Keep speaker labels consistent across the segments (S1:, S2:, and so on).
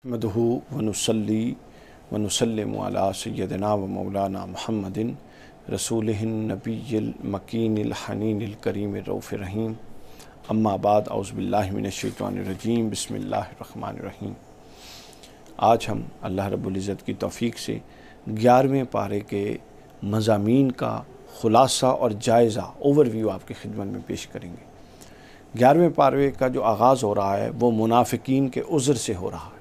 S1: نحمدہ ونصلی ونسلم علی سیدنا و مولانا محمد رسولہ النبی المکین الحنین الکریم الرؤوف الرحیم اما بعد اعوذ باللہ من الشیطان الرجیم بسم اللہ الرحمن الرحیم۔ آج ہم اللہ رب العزت کی توفیق سے 11ویں پارے کے مضامین کا خلاصہ اور جائزہ اوورویو آپ کی خدمت میں پیش کریں گے۔ 11ویں پارے کا جو آغاز ہو رہا ہے وہ منافقین کے عذر سے ہو رہا ہے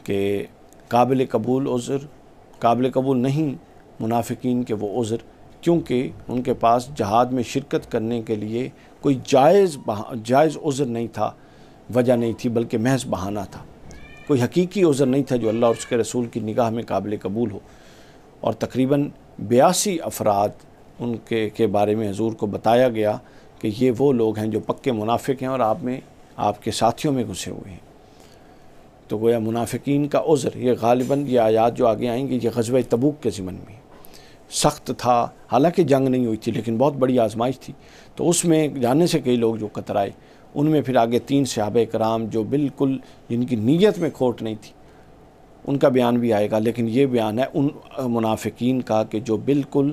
S1: کہ قابل قبول نہیں منافقین کے وہ عذر، کیونکہ ان کے پاس جہاد میں شرکت کرنے کے لیے کوئی جائز عذر نہیں تھا، وجہ نہیں تھی، بلکہ محض بہانہ تھا۔ کوئی حقیقی عذر نہیں تھا جو اللہ اور اس کے رسول کی نگاہ میں قابل قبول ہو۔ اور تقریباً 82 افراد ان کے بارے میں حضور کو بتایا گیا کہ یہ وہ لوگ ہیں جو پکے منافق ہیں اور آپ کے ساتھیوں میں گھسے ہوئے ہیں۔ تو گویا منافقین کا عذر، یہ غالباً یہ آیات جو آگے آئیں گی یہ غزوہ تبوک کے ضمن میں سخت تھا، حالانکہ جنگ نہیں ہوئی تھی لیکن بہت بڑی آزمائش تھی، تو اس میں جانے سے کئی لوگ جو کترائے، ان میں پھر آگے 3 صحابہ کرام جو بالکل جن کی نیت میں کھوٹ نہیں تھی، ان کا بیان بھی آئے گا، لیکن یہ بیان ہے ان منافقین کا کہ جو بالکل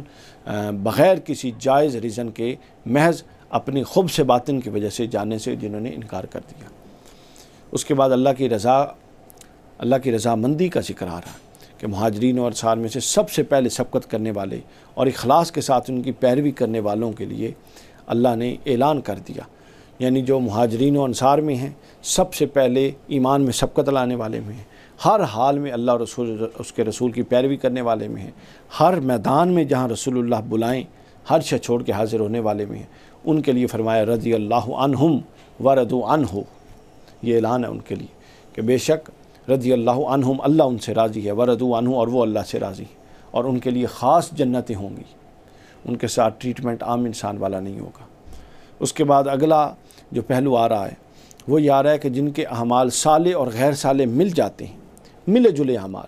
S1: بغیر کسی جائز ریزن کے محض اپنی خب سے باطن کی وجہ سے جانے سے جنہوں نے انکار کر دیا۔ اس کے بعد اللہ کی رضامندی کا ذکر آ رہا ہے کہ مہاجرین اور انصار میں سے سب سے پہلے سبقت کرنے والے اور اخلاص کے ساتھ ان کی پیروی کرنے والوں کے لیے اللہ نے اعلان کر دیا، یعنی جو مہاجرین و انصار میں ہیں سب سے پہلے ایمان میں سبقت لانے والے میں ہیں، ہر حال میں اللہ اور اس کے رسول کی پیروی کرنے والے میں ہیں، ہر میدان میں جہاں رسول اللہ بلائیں ہر شے چھوڑ کے حاضر ہونے والے میں ہیں، ان کے لیے فرمایا رضی اللہ عنہم ورضوا عنہ۔ یہ اعلان ہے ان کے لیے کہ بے شک رضی اللہ عنہم، اللہ ان سے راضی ہے، ورضوا عنہ، اور وہ اللہ سے راضی ہے، اور ان کے لیے خاص جنتیں ہوں گی، ان کے ساتھ ٹریٹمنٹ عام انسان والا نہیں ہوگا۔ اس کے بعد اگلا جو پہلو آ رہا ہے وہ یہ آ رہا ہے کہ جن کے اعمال صالح اور غیر صالح مل جاتے ہیں، ملے جلے اعمال،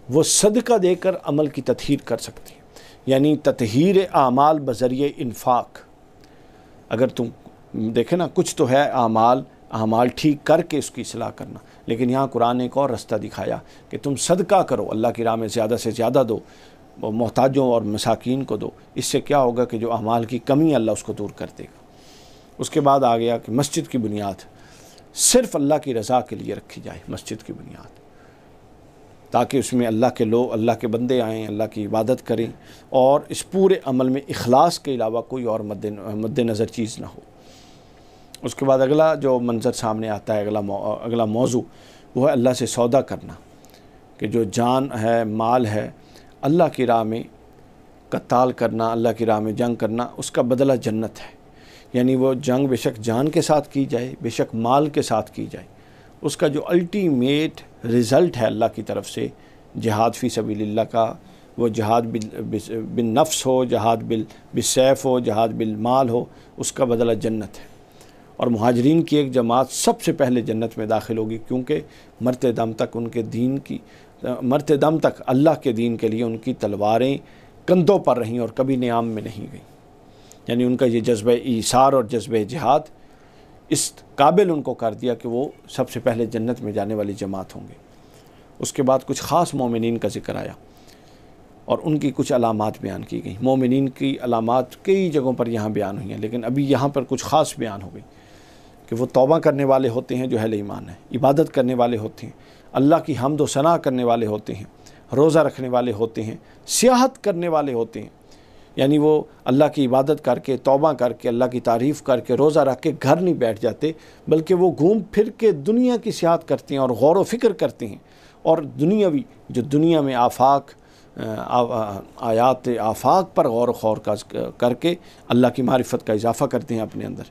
S1: وہ صدقہ دے کر عمل کی تطہیر کر سکتے ہیں، یعنی تطہیر اعمال بذریعہ انفاق۔ اگر تم دیکھیں نا، کچھ تو ہے اعمال ٹھیک کر کے اس کی اصلاح کرنا، لیکن یہاں قرآن نے ایک اور رستہ دکھایا کہ تم صدقہ کرو، اللہ کی راہ میں زیادہ سے زیادہ دو، محتاجوں اور مساکین کو دو۔ اس سے کیا ہوگا کہ جو اعمال کی کمی ہے اللہ اس کو دور کر دے گا۔ اس کے بعد آ گیا کہ مسجد کی بنیاد صرف اللہ کی رضا کے لیے رکھی جائے، مسجد کی بنیاد، تاکہ اس میں اللہ کے بندے آئیں، اللہ کی عبادت کریں، اور اس پورے عمل میں اخلاص کے علاوہ کوئی اور مد نظر چیز نہ ہو۔ اس کے بعد اگلا جو منظر سامنے آتا ہے، اگلا موضوع، وہ ہے اللہ سے سودا کرنا، کہ جو جان ہے، مال ہے، اللہ کی راہ میں قتال کرنا، اللہ کی راہ میں جنگ کرنا، اس کا بدلہ جنت ہے۔ یعنی وہ جنگ بے شک جان کے ساتھ کی جائے، بے شک مال کے ساتھ کی جائے، اس کا جو الٹیمیٹ رزلٹ ہے اللہ کی طرف سے، جہاد فی سبیل اللہ کا، وہ جہاد بالنفس ہو، جہاد بالسیف ہو، جہاد بالمال ہو، اس کا بدلہ جنت ہے۔ اور مہاجرین کی ایک جماعت سب سے پہلے جنت میں داخل ہوگی، کیونکہ مرتے دم تک اللہ کے دین کے لیے ان کی تلواریں کندھوں پر رہیں اور کبھی نیام میں نہیں گئیں، یعنی ان کا یہ جذبہ ایثار اور جذبہ جہاد اس قابل ان کو کر دیا کہ وہ سب سے پہلے جنت میں جانے والی جماعت ہوں گے۔ اس کے بعد کچھ خاص مومنین کا ذکر آیا اور ان کی کچھ علامات بیان کی گئیں۔ مومنین کی علامات کئی جگہوں پر یہاں بیان ہوئی ہیں، لیکن ابھی یہاں پر کچھ خاص بیان ہو گئی کہ وہ توبہ کرنے والے ہوتے ہیں جو اہل ایمان ہیں، عبادت کرنے والے ہوتے ہیں، اللہ کی حمد و ثنا کرنے والے ہوتے ہیں، روزہ رکھنے والے ہوتے ہیں، سیاحت کرنے والے ہوتے ہیں، یعنی وہ اللہ کی عبادت کر کے، توبہ کر کے، اللہ کی تعریف کر کے، روزہ رکھ کے گھر نہیں بیٹھ جاتے، بلکہ وہ گھوم پھر کے دنیا کی سیاحت کرتے ہیں اور غور و فکر کرتے ہیں، اور دنیا میں آفاق پر غور و خوض کر کے اللہ کی معرفت کا اضافہ کرتے ہیں اپنے اندر،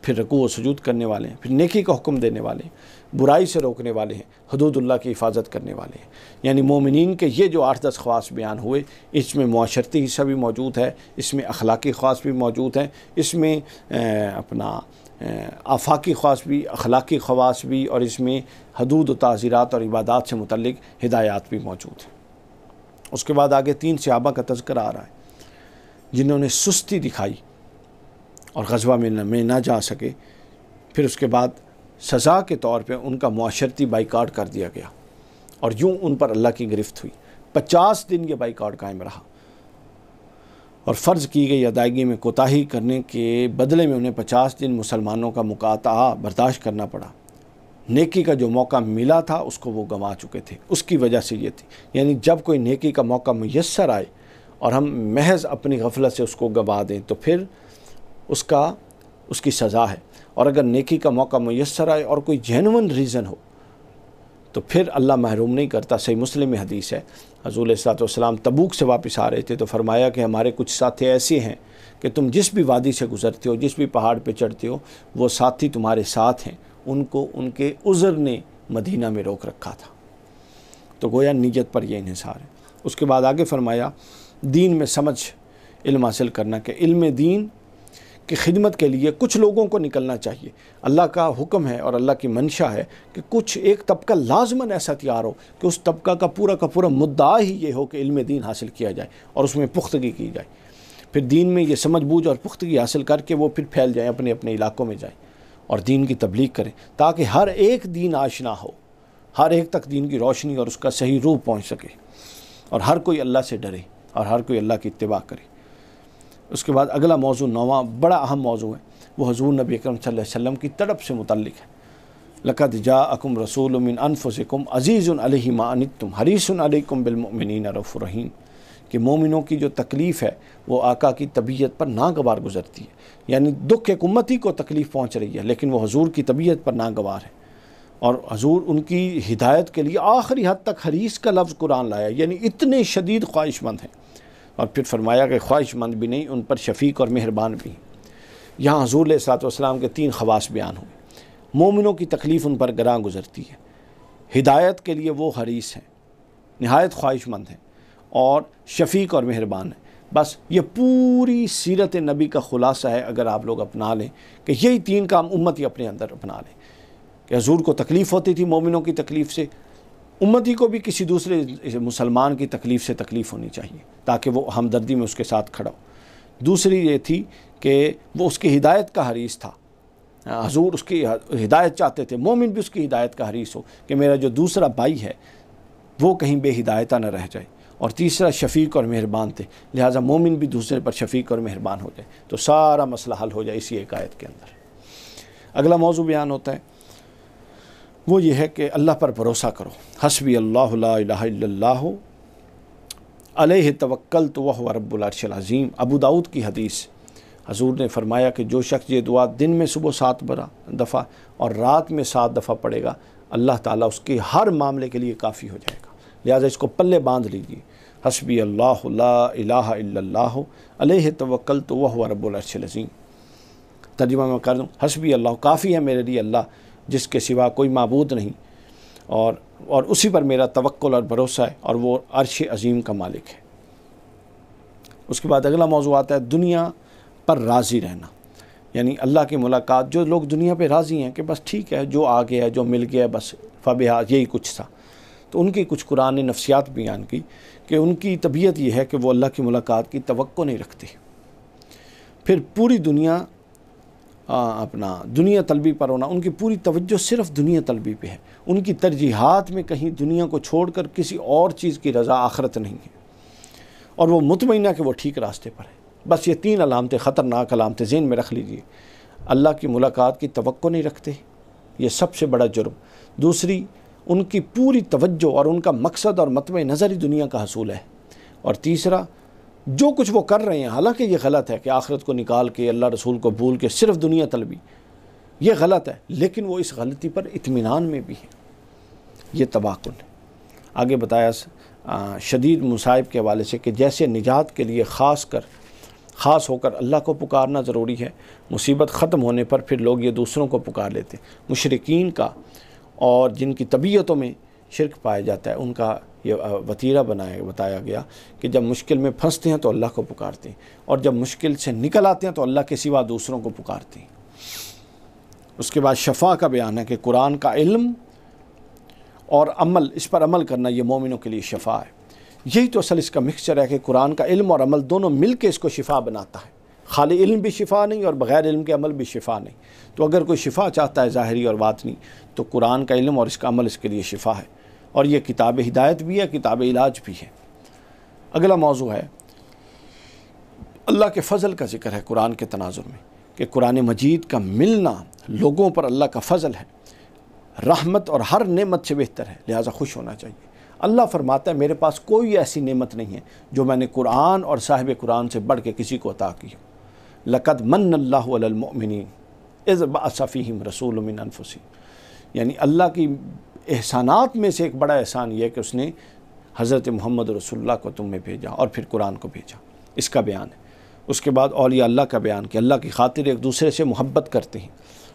S1: پھر رکوع و سجود کرنے والے ہیں، پھر نیکی کا حکم دینے والے ہیں، برائی سے روکنے والے ہیں، حدود اللہ کی حفاظت کرنے والے ہیں۔ یعنی مومنین کے یہ جو 8-10 خواص بیان ہوئے، اس میں معاشرتی حصہ بھی موجود ہے، اس میں اخلاقی خواص بھی موجود ہیں، اس میں آفاقی خواص بھی، اخلاقی خواص بھی، اور اس میں حدود و تعزیرات اور عبادات سے متعلق ہدایات بھی موجود ہیں۔ اس کے بعد آگے 3 صحابہ کا تذکرہ آ رہا ہے جنہوں نے سستی دکھائی اور غزوہ میں نہ جا سکے۔ پھر اس کے بعد سزا کے طور پہ ان کا معاشرتی بائیکاٹ کر دیا گیا، اور یوں ان پر اللہ کی گرفت ہوئی۔ 50 دن یہ بائیکاٹ قائم رہا، اور فرض کی گئی ادائیگی میں کوتاہی کرنے کے بدلے میں انہیں 50 دن مسلمانوں کا مقاطعہ برداشت کرنا پڑا۔ نیکی کا جو موقع ملا تھا اس کو وہ گنوا چکے تھے، اس کی وجہ سے یہ تھی، یعنی جب کوئی نیکی کا موقع میسر آئے اور ہم محض اپنی غفلت سے اس کو گنوا دیں تو پھر اس کی سزا ہے، اور اگر نیکی کا موقع میسر آئے اور کوئی جینون ریزن ہو تو پھر اللہ محروم نہیں کرتا۔ صحیح مسلم میں حدیث ہے، حضور علیہ الصلوۃ والسلام تبوک سے واپس آ رہے تھے تو فرمایا کہ ہمارے کچھ ساتھی ایسے ہیں کہ تم جس بھی وادی سے گزرتے ہو، جس بھی پہاڑ پہ چڑھتے ہو، وہ ساتھی تمہارے ساتھ ہیں، ان کو ان کے عذر نے مدینہ میں روک رکھا تھا۔ تو گویا نیت پر یہ انحصار ہے۔ اس کے بعد آگے فرمایا دین میں سمجھ علم حاصل کرنا، کہ علم دین کی خدمت کے لیے کچھ لوگوں کو نکلنا چاہیے۔ اللہ کا حکم ہے اور اللہ کی منشا ہے کہ ایک طبقہ لازماً ایسا تیار ہو کہ اس طبقہ کا پورا مدعا ہی یہ ہو کہ علم دین حاصل کیا جائے اور اس میں پختگی کی جائے، پھر دین میں یہ سمجھ بوجھ اور پختگی حاصل کر کے وہ پھر پھیل جائیں، اپنے اپنے علاقوں میں جائیں اور دین کی تبلیغ کریں، تاکہ ہر ایک دین آشنا ہو، ہر ایک تک دین کی روشنی اور اس کا صحیح روح پہنچ سکے، اور ہر کوئی اللہ سے ڈرے اور ہر کوئی اللہ کی اتباع کرے۔ اس کے بعد اگلا موضوع 9واں بڑا اہم موضوع ہے، وہ حضور نبی اکرم صلی اللہ علیہ وسلم کی تڑپ سے متعلق ہے۔ لقد جاءکم رسول من انفسکم عزیز علیہ ما عنتم حریص علیکم بالمؤمنین رؤوف رحیم، کہ مومنوں کی جو تکلیف ہے وہ آقا کی طبیعت پر ناگوار گزرتی ہے، یعنی دکھ ایک امتی کو تکلیف پہنچ رہی ہے لیکن وہ حضور کی طبیعت پر ناگوار ہے، اور حضور ان کی ہدایت کے لیے آخری حد تک حریص کا لفظ قرآن لایا، یعنی اتنے شدید خواہش مند ہیں، اور پھر فرمایا کہ خواہش مند بھی نہیں، ان پر شفیق اور مہربان بھی ہیں۔ یہاں حضور علیہ الصلوۃ والسلام کے 3 خواص بیان ہوئے۔ مومنوں کی تکلیف ان پر گراں گزرتی ہے، ہدایت کے لیے وہ حریص ہیں، نہایت خواہش مند ہیں، اور شفیق اور مہربان ہیں۔ بس یہ پوری سیرت نبی کا خلاصہ ہے، اگر آپ لوگ اپنا لیں کہ یہی 3 کام امتی اپنے اندر اپنا لیں، کہ حضور کو تکلیف ہوتی تھی مومنوں کی تکلیف سے، امتی کو بھی کسی دوسرے مسلمان کی تکلیف سے تکلیف ہونی چاہیے تاکہ وہ ہمدردی میں اس کے ساتھ کھڑا ہو۔ دوسری یہ تھی کہ وہ اس کی ہدایت کا حریص تھا، حضور اس کی ہدایت چاہتے تھے، مومن بھی اس کی ہدایت کا حریص ہو کہ میرا جو دوسرا بھائی ہے وہ کہیں بے ہدایتہ نہ رہ جائے۔ اور تیسرا شفیق اور مہربان تھے، لہٰذا مومن بھی دوسرے پر شفیق اور مہربان ہو جائے تو سارا مسئلہ حل ہو جائے اسی ایک آیت کے اندر۔ اگلا موضوع بیان ہوتا ہے وہ یہ ہے کہ اللہ پر بھروسہ کرو، حسبی اللہ لا الہ الا اللہ علیہ توکلت وہو رب العرش العظیم۔ ابو داؤد کی حدیث، حضور نے فرمایا کہ جو شخص یہ دعا دن میں صبح 7 دفعہ اور رات میں 7 دفعہ پڑھے گا، اللہ تعالیٰ اس کے ہر معاملے کے لیے کافی ہو جائے گا، لہٰذا اس کو پلے باندھ لیجیے۔ حسبی اللہ لا الہ الا اللہ علیہ توکلت وہو رب العرش العظیم۔ ترجمہ میں کر دوں، حسبی اللہ، کافی ہے میرے لیے اللہ جس کے سوا کوئی معبود نہیں، اور اسی پر میرا توکل اور بھروسہ ہے، اور وہ عرش عظیم کا مالک ہے۔ اس کے بعد اگلا موضوع آتا ہے دنیا پر راضی رہنا، یعنی اللہ کی ملاقات۔ جو لوگ دنیا پہ راضی ہیں کہ بس ٹھیک ہے، جو آ گیا ہے، جو مل گیا ہے، بس فبہا، یہی کچھ تھا، تو ان کی کچھ قرآن نے نفسیات بیان کی کہ ان کی طبیعت یہ ہے کہ وہ اللہ کی ملاقات کی توقع نہیں رکھتے، پھر پوری دنیا دنیا طلبی پر ہونا، ان کی پوری توجہ صرف دنیا طلبی پہ ہے، ان کی ترجیحات میں کہیں دنیا کو چھوڑ کر کسی اور چیز کی رضا آخرت نہیں ہے، اور وہ مطمئنہ کہ وہ ٹھیک راستے پر ہے۔ بس یہ 3 علامتیں، خطرناک علامتیں ذہن میں رکھ لیجیے۔ اللہ کی ملاقات کی توقع نہیں رکھتے، یہ سب سے بڑا جرم۔ دوسری، ان کی پوری توجہ اور ان کا مقصد اور مطمع نظر ہی دنیا کا حصول ہے۔ اور تیسرا، جو کچھ وہ کر رہے ہیں، حالانکہ یہ غلط ہے کہ آخرت کو نکال کے اللہ رسول کو بھول کے صرف دنیا طلبی، یہ غلط ہے، لیکن وہ اس غلطی پر اطمینان میں بھی ہے، یہ تباہ کن ہے۔ آگے بتایا شدید مصائب کے حوالے سے کہ جیسے نجات کے لیے خاص ہو کر اللہ کو پکارنا ضروری ہے، مصیبت ختم ہونے پر پھر لوگ یہ دوسروں کو پکار لیتے ہیں۔ مشرکین کا اور جن کی طبیعتوں میں شرک پایا جاتا ہے، ان کا یہ وتیرہ بتایا گیا کہ جب مشکل میں پھنستے ہیں تو اللہ کو پکارتے ہیں، اور جب مشکل سے نکل آتے ہیں تو اللہ کے سوا دوسروں کو پکارتے ہیں۔ اس کے بعد شفا کا بیان ہے کہ قرآن کا علم اور عمل، اس پر عمل کرنا یہ مومنوں کے لیے شفا ہے۔ یہی تو اصل اس کا مکسچر ہے کہ قرآن کا علم اور عمل دونوں مل کے اس کو شفا بناتا ہے، خالی علم بھی شفا نہیں اور بغیر علم کے عمل بھی شفا نہیں۔ تو اگر کوئی شفا چاہتا ہے ظاہری اور باطنی تو قرآن کا علم اور اس کا عمل اس کے لیے شفا ہے، اور یہ کتاب ہدایت بھی ہے، کتاب علاج بھی ہے۔ اگلا موضوع ہے اللہ کے فضل کا ذکر ہے قرآن کے تناظر میں، کہ قرآن مجید کا ملنا لوگوں پر اللہ کا فضل ہے، رحمت اور ہر نعمت سے بہتر ہے، لہٰذا خوش ہونا چاہیے۔ اللہ فرماتا ہے میرے پاس کوئی ایسی نعمت نہیں ہے جو میں نے قرآن اور صاحب قرآن سے بڑھ کے کسی کو عطا کی ہو۔ لَقَدْ مَنَّ اللَّهُ عَلَى الْمُؤْمِنِينَ إِذْ بَعَثَ فِيهِمْ رَسُولٌ مِّنْ أَنفُسِهِمْ، یعنی اللہ کی احسانات میں سے ایک بڑا احسان یہ ہے کہ اس نے حضرت محمد رسول اللہ کو تم میں بھیجا اور پھر قرآن کو بھیجا۔ اس کا بیان ہے۔ اس کے بعد اولیاء اللہ کا بیان کہ اللہ کی خاطر ایک دوسرے سے محبت کرتے ہیں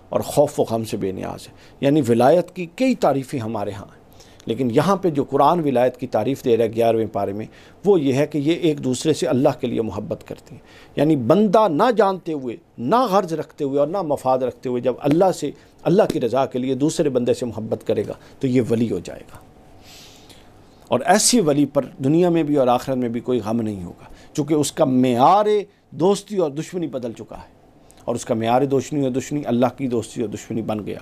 S1: اور خوف و غم سے بے نیاز ہے، یعنی ولایت کی کئی تعریفیں ہمارے ہاں ہیں، لیکن یہاں پہ جو قرآن ولایت کی تعریف دے رہا ہے 11ویں پارے میں، وہ یہ ہے کہ یہ ایک دوسرے سے اللہ کے لیے محبت کرتے ہیں۔ یعنی بندہ نہ جانتے ہوئے، نہ غرض رکھتے ہوئے اور نہ مفاد رکھتے ہوئے جب اللہ سے، اللہ کی رضا کے لیے دوسرے بندے سے محبت کرے گا تو یہ ولی ہو جائے گا، اور ایسی ولی پر دنیا میں بھی اور آخرت میں بھی کوئی غم نہیں ہوگا، چونکہ اس کا معیار دوستی اور دشمنی بدل چکا ہے، اور اس کا معیار دوستی اور دشمنی اللہ کی دوستی اور دشمنی بن گیا۔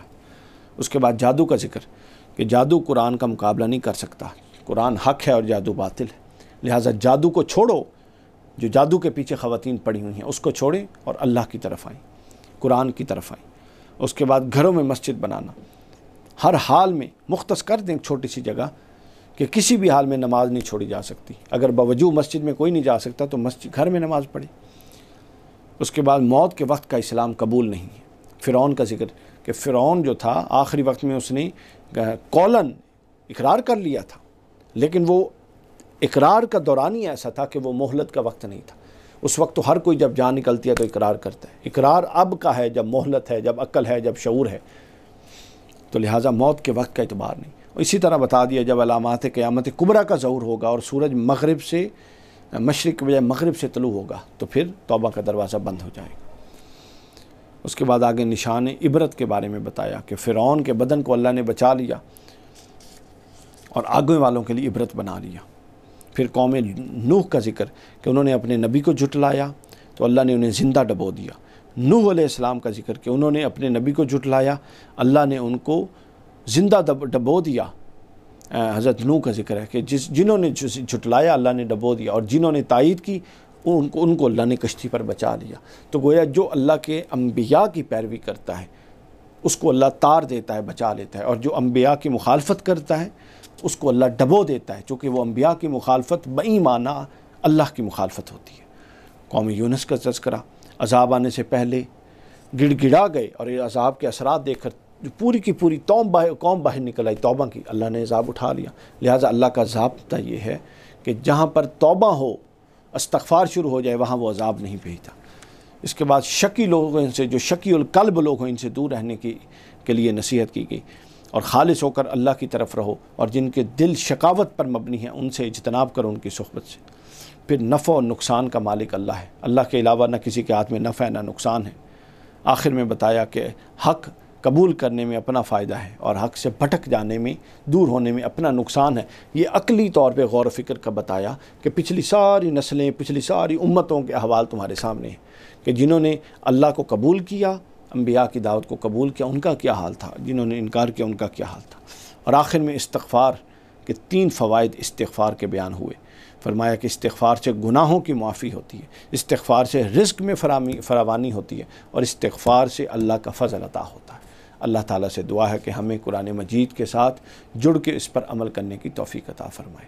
S1: اس کے بعد جادو کا ذکر کہ جادو قرآن کا مقابلہ نہیں کر سکتا، قرآن حق ہے اور جادو باطل ہے، لہٰذا جادو کو چھوڑو، جو جادو کے پیچھے خواتین پڑی ہوئی ہیں اس کو چھوڑیں اور اللہ کی طرف آئیں، قرآن کی طرف آئیں۔ اس کے بعد گھروں میں مسجد بنانا، ہر حال میں مختص کر دیں چھوٹی سی جگہ کہ کسی بھی حال میں نماز نہیں چھوڑی جا سکتی، اگر باوجود مسجد میں کوئی نہیں جا سکتا تو مسجد گھر میں نماز پڑھے۔ اس کے بعد موت کے وقت کا اسلام قبول نہیں ہے۔ فرعون کا ذکر کہ فرعون جو تھا آخری وقت میں اس نے قولاً اقرار کر لیا تھا، لیکن وہ اقرار کا دوران ہی ایسا تھا کہ وہ مہلت کا وقت نہیں تھا۔ اس وقت تو ہر کوئی جب جان نکلتی ہے تو اقرار کرتا ہے، اقرار اب کا ہے جب مہلت ہے، جب عقل ہے، جب شعور ہے، تو لہٰذا موت کے وقت کا اعتبار نہیں۔ اسی طرح بتا دیا جب علامات قیامت کبریٰ کا ظہور ہوگا اور سورج مغرب سے مشرق کے بجائے مغرب سے طلوع ہوگا تو پھر توبہ کا دروازہ بند ہو جائے گا۔ اس کے بعد آگے نشان عبرت کے بارے میں بتایا کہ فرعون کے بدن کو اللہ نے بچا لیا اور آگے والوں کے لیے عبرت بنا لیا۔ پھر قوم نوح کا ذکر کہ انہوں نے اپنے نبی کو جھٹلایا تو اللہ نے انہیں زندہ ڈبو دیا۔ نوح علیہ السلام کا ذکر کہ انہوں نے اپنے نبی کو جھٹلایا، اللہ نے ان کو زندہ ڈبو دیا۔ حضرت نوح کا ذکر ہے کہ جنہوں نے جھٹلایا اللہ نے ڈبو دیا، اور جنہوں نے تائید کی ان کو اللہ نے کشتی پر بچا لیا۔ تو گویا جو اللہ کے انبیاء کی پیروی کرتا ہے اس کو اللہ تار دیتا ہے، بچا لیتا ہے، اور جو انبیاء کی مخالفت کرتا ہے اس کو اللہ ڈبو دیتا ہے، چونکہ وہ انبیاء کی مخالفت بئی معنی اللہ کی مخالفت ہوتی ہے۔ قوم یونس کا تذکرہ، عذاب آنے سے پہلے گڑ گڑا گئے اور یہ عذاب کے اثرات دیکھ کر جو پوری کی پوری قوم باہر نکل آئی، توبہ کی، اللہ نے عذاب اٹھا لیا۔ لہٰذا اللہ کا ضابطہ یہ ہے کہ جہاں پر توبہ ہو، استغفار شروع ہو جائے، وہاں وہ عذاب نہیں بھیجتا۔ اس کے بعد شکی لوگوں سے، جو شکی القلب لوگ ہیں، ان سے دور رہنے کے لیے نصیحت کی گئی، اور خالص ہو کر اللہ کی طرف رہو، اور جن کے دل شقاوت پر مبنی ہیں ان سے اجتناب کرو، ان کی صحبت سے۔ پھر نفع اور نقصان کا مالک اللہ ہے، اللہ کے علاوہ نہ کسی کے ہاتھ میں نفع ہے نہ نقصان ہے۔ آخر میں بتایا کہ حق قبول کرنے میں اپنا فائدہ ہے اور حق سے بھٹک جانے میں، دور ہونے میں اپنا نقصان ہے۔ یہ عقلی طور پہ غور و فکر کا بتایا کہ پچھلی ساری نسلیں، پچھلی ساری امتوں کے احوال تمہارے سامنے ہیں کہ جنہوں نے اللہ کو قبول کیا، انبیاء کی دعوت کو قبول کیا، ان کا کیا حال تھا، جنہوں نے انکار کیا ان کا کیا حال تھا۔ اور آخر میں استغفار کے 3 فوائد استغفار کے بیان ہوئے۔ فرمایا کہ استغفار سے گناہوں کی معافی ہوتی ہے، استغفار سے رزق میں فراوانی ہوتی ہے، اور استغفار سے اللہ کا فضل عطا ہوتا ہے۔ اللہ تعالیٰ سے دعا ہے کہ ہمیں قرآن مجید کے ساتھ جڑ کے اس پر عمل کرنے کی توفیق عطا فرمائے۔